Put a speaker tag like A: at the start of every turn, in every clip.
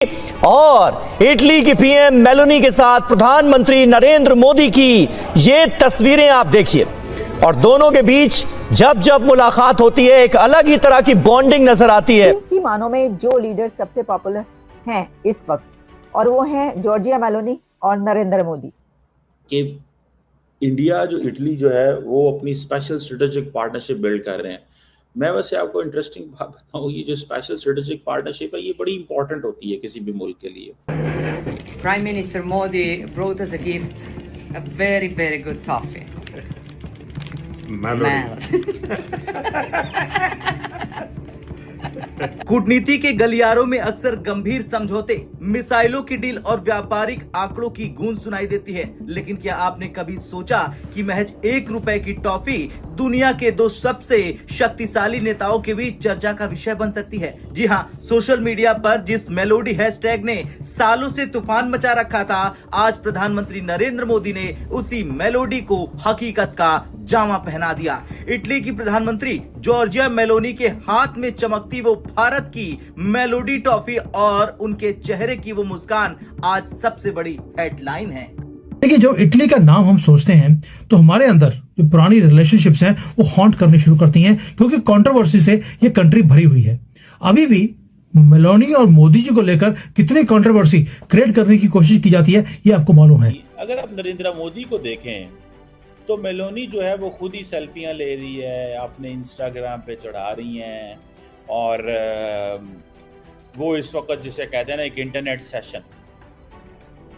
A: और इटली की PM Meloni के साथ प्रधानमंत्री नरेंद्र मोदी की ये तस्वीरें आप देखिए और दोनों के बीच जब जब मुलाकात होती है एक अलग ही तरह की बॉन्डिंग नजर आती है।
B: की मानों में जो लीडर सबसे पॉपुलर हैं इस वक्त और वो हैं जॉर्जिया मेलोनी और नरेंद्र मोदी।
C: कि इंडिया जो इटली जो है वो अपनी स्पेशल स्ट्रेटेजिक पार्टनरशिप बिल्ड कर रहे हैं। मैं वैसे आपको इंटरेस्टिंग बात बताऊं, ये जो स्पेशल स्ट्रेटेजिक पार्टनरशिप है ये बड़ी इंपॉर्टेंट होती है किसी भी मुल्क के लिए।
D: Prime Minister Modi brought us a gift, a very, very good toffee.
E: कूटनीति के गलियारों में अक्सर गंभीर समझौते, मिसाइलों की डील और व्यापारिक आंकड़ों की गूंज सुनाई देती है, लेकिन क्या आपने कभी सोचा कि महज 1 रुपए की टॉफी दुनिया के 2 सबसे शक्तिशाली नेताओं के बीच चर्चा का विषय बन सकती है? जी हाँ, सोशल मीडिया पर जिस मेलोडी हैशटैग ने सालों से तूफान मचा रखा था, आज प्रधानमंत्री नरेंद्र मोदी ने उसी मेलोडी को हकीकत का जामा पहना दिया। इटली की प्रधानमंत्री जॉर्जिया मेलोनी के हाथ में चमकती वो भारत की मेलोडी टॉफी और उनके चेहरे की वो मुस्कान आज सबसे बड़ी हेडलाइन है।
F: देखिए, जब इटली का नाम हम सोचते हैं तो हमारे अंदर जो पुरानी रिलेशनशिप्स हैं वो हॉन्ट करनी शुरू करती हैं, क्योंकि कंट्रोवर्सी से ये कंट्री भरी हुई है। अभी भी मेलोनी और मोदी जी को लेकर कितनी कंट्रोवर्सी क्रिएट करने की कोशिश की जाती है, ये आपको मालूम है।
C: अगर आप नरेंद्र मोदी को देखें तो मेलोनी जो है वो खुद ही सेल्फियां ले रही है, अपने इंस्टाग्राम पे चढ़ा रही हैं और वो इस वक्त जिसे कहते हैं ना एक इंटरनेट सेशन,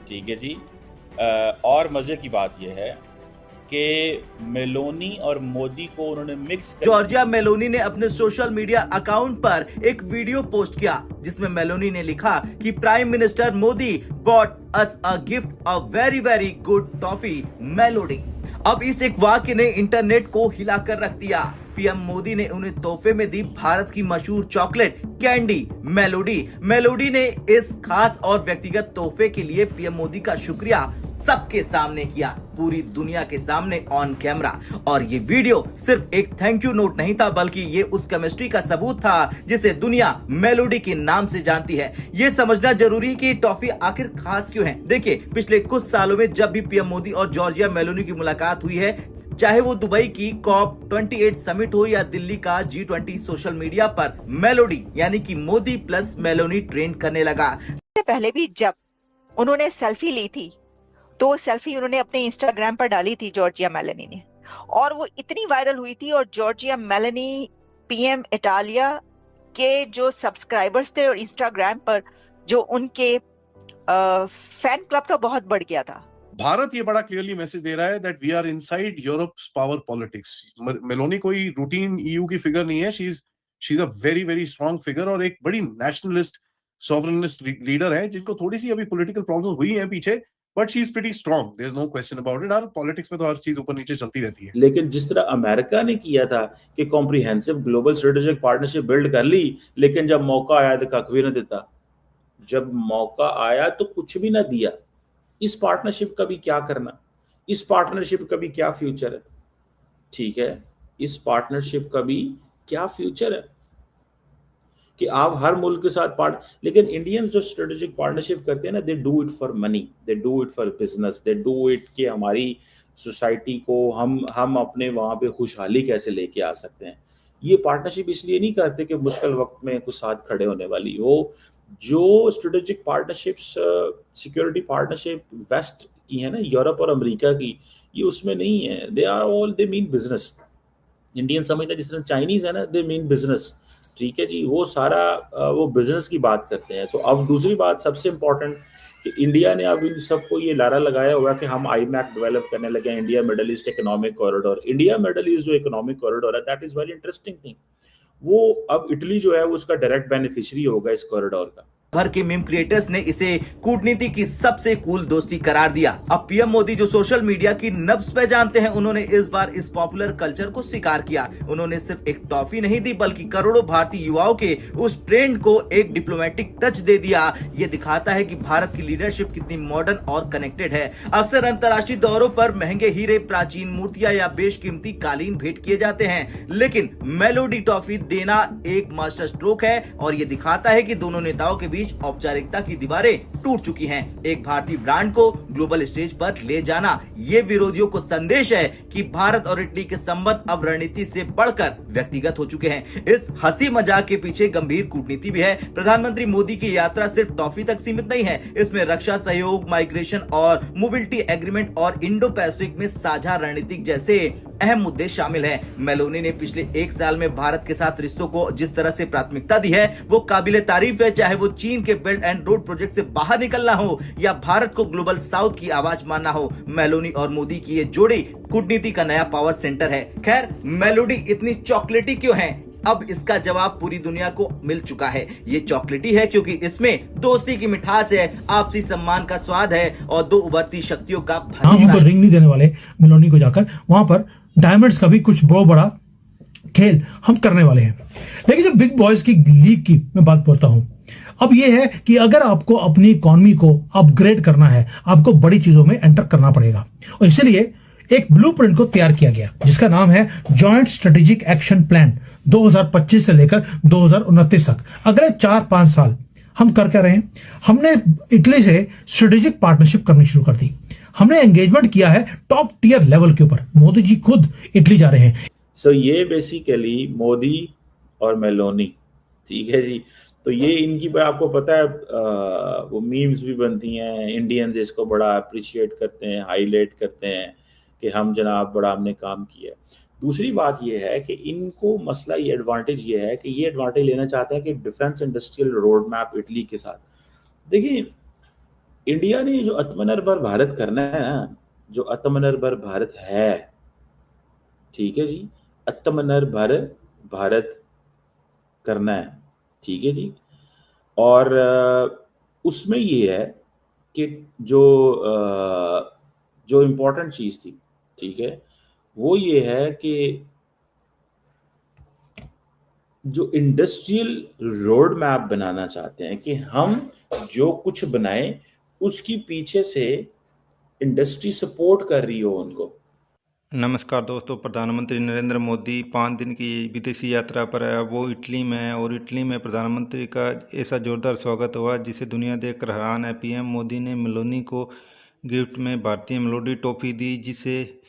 C: ठीक है जी। और मजे की बात यह है कि मेलोनी और मोदी को उन्होंने मिक्स कर।
E: जॉर्जिया मेलोनी ने अपने सोशल मीडिया अकाउंट पर एक वीडियो पोस्ट किया जिसमें मेलोनी ने लिखा कि prime minister Modi bought us a gift, a very very good toffee Melody. अब इस एक वाक्य ने इंटरनेट को हिलाकर रख दिया। पीएम मोदी ने उन्हें तोहफे में दी भारत की मशहूर चॉकलेट कैंडी मेलोडी। मेलोडी ने इस खास और व्यक्तिगत तोहफे के लिए पीएम मोदी का शुक्रिया सबके सामने किया, पूरी दुनिया के सामने ऑन कैमरा। और ये वीडियो सिर्फ एक थैंक यू नोट नहीं था, बल्कि ये उस केमिस्ट्री का सबूत था जिसे दुनिया मेलोडी के नाम से जानती है। ये समझना जरूरी है कि ये टॉफी आखिर खास क्यों है। देखिए, पिछले कुछ सालों में जब भी पीएम मोदी और जॉर्जिया मेलोनी की मुलाकात हुई है, चाहे वो दुबई की COP28 समिट हो या दिल्ली का G20, सोशल मीडिया पर मेलोडी यानी कि मोदी प्लस मेलोनी ट्रेंड करने लगा।
B: इससे पहले भी जब उन्होंने सेल्फी ली थी तो वो सेल्फी उन्होंने अपने इंस्टाग्राम पर डाली थी जॉर्जिया मेलोनी ने, और वो इतनी वायरल हुई थी। और जॉर्जिया मेलोनी पीएम इटालिया के जो सब्सक्राइबर्स थे और इंस्टाग्राम पर जो उनके फैन क्लब था बहुत बढ़ गया था।
G: भारत ये बड़ा क्लियरली मैसेज दे रहा है that we are inside Europe's power politics. Meloni कोई रूटीन ईयू की फिगर नहीं है, she is a very very strong figure और एक बड़ी नेशनलिस्ट सॉवरेनिस्ट लीडर है जिनको थोड़ी सी अभी पॉलिटिकल प्रॉब्लम हुई है पीछे, but she is pretty strong, there is no question about it. और पॉलिटिक्स में तो हर चीज ऊपर नीचे चलती रहती है।
C: लेकिन जिस तरह अमेरिका ने किया था कि comprehensive global strategic partnership build कर ली, लेकिन जब मौका आया तो कख भी ना देता। जब मौका आया तो कुछ भी ना दिया। इस पार्टनरशिप का भी क्या करना, इस पार्टनरशिप का भी क्या फ्यूचर है, ठीक है, इस पार्टनरशिप का भी क्या फ्यूचर है कि आप हर मुल्क के साथ लेकिन इंडियंस जो स्ट्रेटेजिक पार्टनरशिप करते हैं ना, they do it for money, they do it for business, they do it कि हमारी सोसाइटी को हम अपने वहाँ पे खुशहाली कैसे लेके आ सकते हैं। ये पार्टनरशिप इसलिए नहीं करते कि मुश्किल वक्त में कुछ साथ खड़े होने वाली हो। जो strategic partnerships, security partnership West की है ना, यूरोप और अमेरिका की, ये उसमें नहीं है। They mean business. इंडियन समझते हैं जिस तरह चाइनीज है ना, दे मीन बिजनेस, ठीक है जी। वो सारा वो बिजनेस की बात करते हैं। तो अब दूसरी बात सबसे इंपॉर्टेंट कि इंडिया ने अब इन सबको ये लारा लगाया हुआ कि हम IMEC डेवलप करने लगे हैं, India middle east economic corridor. India middle east जो इकोनॉमिक कॉरिडोर है, that is very interesting thing. वो अब इटली जो है वो उसका डायरेक्ट बेनिफिशियरी होगा इस कॉरिडोर का।
E: भर के मीम क्रिएटर्स ने इसे कूटनीति की सबसे कूल दोस्ती करार दिया। अब पीएम मोदी जो सोशल मीडिया की नब्ज पे जानते हैं, उन्होंने इस बार इस पॉपुलर कल्चर को स्वीकार किया। उन्होंने सिर्फ एक टॉफी नहीं दी, बल्कि करोड़ों भारतीय युवाओं के उस ट्रेंड को एक डिप्लोमेटिक टच दे दिया। ये दिखाता है कि भारत की लीडरशिप कितनी मॉडर्न और कनेक्टेड है। अक्सर अंतर्राष्ट्रीय दौरों पर महंगे हीरे, प्राचीन मूर्तियां या बेशकीमती कालीन भेंट किए जाते हैं, लेकिन मेलोडी टॉफी देना एक मास्टर स्ट्रोक है और ये दिखाता है कि दोनों नेताओं के बीच बीच औपचारिकता की दीवारें टूट चुकी हैं। एक भारतीय ब्रांड को ग्लोबल स्टेज पर ले जाना ये विरोधियों को संदेश है कि भारत और इटली के संबंध अब रणनीति से बढ़कर व्यक्तिगत हो चुके हैं। इस हंसी मजाक के पीछे गंभीर कूटनीति भी है। प्रधानमंत्री मोदी की यात्रा सिर्फ टॉफी तक सीमित नहीं है, इसमें रक्षा सहयोग, माइग्रेशन और मोबिलिटी एग्रीमेंट और इंडो पैसिफिक में साझा रणनीतिक जैसे अहम मुद्दे शामिल हैं। मेलोनी ने पिछले एक साल में भारत के साथ रिश्तों को जिस तरह से प्राथमिकता दी है वो काबिले तारीफ है, चाहे वो चीन के बेल्ट एंड रोड प्रोजेक्ट से बाहर निकलना हो या भारत को ग्लोबल साउथ की आवाज मानना हो। मेलोनी और मोदी की ये जोड़ी कूटनीति का नया पावर सेंटर है। खैर, मेलोडी इतनी चॉकलेटी क्यों है? अब इसका जवाब पूरी दुनिया को मिल चुका है। ये चॉकलेटी है क्योंकि इसमें दोस्ती की मिठास है, आपसी सम्मान का स्वाद है और दो उभरती शक्तियों का
F: हम रिंग नहीं देने वाले मेलोनी को जाकर, वहां पर डायमंड्स का भी कुछ बहुत बड़ा खेल हम करने वाले हैं। लेकिन जो बिग बॉयज की लीग की मैं बात बोलता हूं, अब यह है कि अगर आपको अपनी इकोनॉमी को अपग्रेड करना है, आपको बड़ी चीजों में एंटर करना पड़ेगा और इसलिए एक ब्लूप्रिंट को तैयार किया गया जिसका नाम है जॉइंट स्ट्रेटेजिक एक्शन प्लान 2025 से लेकर 2029 तक। अगले 4-5 साल हम कर क्या रहे हैं? हमने इटली से स्ट्रेटेजिक पार्टनरशिप करनी शुरू कर दी। हमने एंगेजमेंट किया है टॉप टियर लेवल के ऊपर। मोदी जी खुद इटली जा रहे हैं।
C: सो ये बेसिकली मोदी और मेलोनी, ठीक है जी। तो ये इनकी आपको पता है वो मीम्स भी बनती हैं, इंडियंस इसको बड़ा अप्रिशिएट करते हैं, हाईलाइट करते हैं कि हम जनाब बड़ा हमने काम किया। दूसरी बात ये है कि इनको मसला ये एडवांटेज ये है कि ये एडवांटेज लेना चाहते हैं कि defence industrial road map Italy के साथ। देखिए, इंडिया ने जो आत्मनिर्भर भारत करना है ना, जो आत्मनिर्भर भारत है, ठीक है जी, आत्मनिर्भर भारत करना है, ठीक है जी। और उसमें ये है कि जो इम्पोर्टेंट चीज़ थी, ठीक है, वो ये है कि जो इंडस्ट्रियल रोड मैप बनाना चाहते हैं कि हम जो कुछ बनाएं उसकी पीछे से इंडस्ट्री सपोर्ट कर रही हो उनको।
H: नमस्कार दोस्तों, प्रधानमंत्री नरेंद्र मोदी 5 दिन की विदेशी यात्रा पर है। वो इटली में है और इटली में प्रधानमंत्री का ऐसा जोरदार स्वागत हुआ जिसे दुनिया देखकर हैरान है। पीएम मोदी ने मेलोनी को गिफ्ट में भारतीय मेलोडी टॉफी दी, जिसे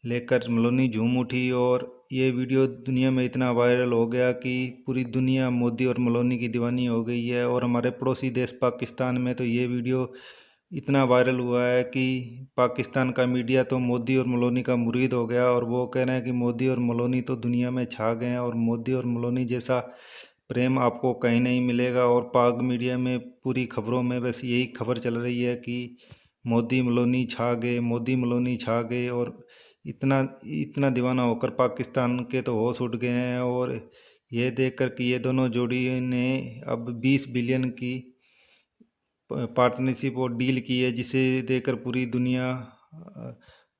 H: लेकर मेलोनी झूम उठी और ये वीडियो दुनिया में इतना वायरल हो गया कि पूरी दुनिया मोदी और मेलोनी की दीवानी हो गई है। और हमारे पड़ोसी देश पाकिस्तान में तो ये वीडियो इतना वायरल हुआ है कि पाकिस्तान का मीडिया तो मोदी और मेलोनी का मुरीद हो गया और वो कह रहे हैं कि मोदी और मेलोनी तो दुनिया में छा गए हैं और मोदी और मेलोनी जैसा प्रेम आपको कहीं नहीं मिलेगा। और पाक मीडिया में पूरी खबरों में बस यही खबर चल रही है कि मोदी मेलोनी छा गए, मोदी मेलोनी छा गए। और इतना दीवाना होकर पाकिस्तान के तो होश उठ गए हैं। और ये देखकर कि ये दोनों जोड़ी ने अब 20 बिलियन की पार्टनरशिप और डील की है, जिसे देकर पूरी दुनिया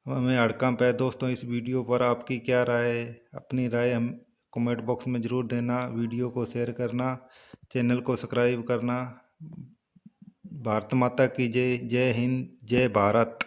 H: हमें हड़कंप है। दोस्तों, इस वीडियो पर आपकी क्या राय है? अपनी राय हम कमेंट बॉक्स में ज़रूर देना। वीडियो को शेयर करना, चैनल को सब्सक्राइब करना। भारत माता की जय। जय हिंद, जय भारत।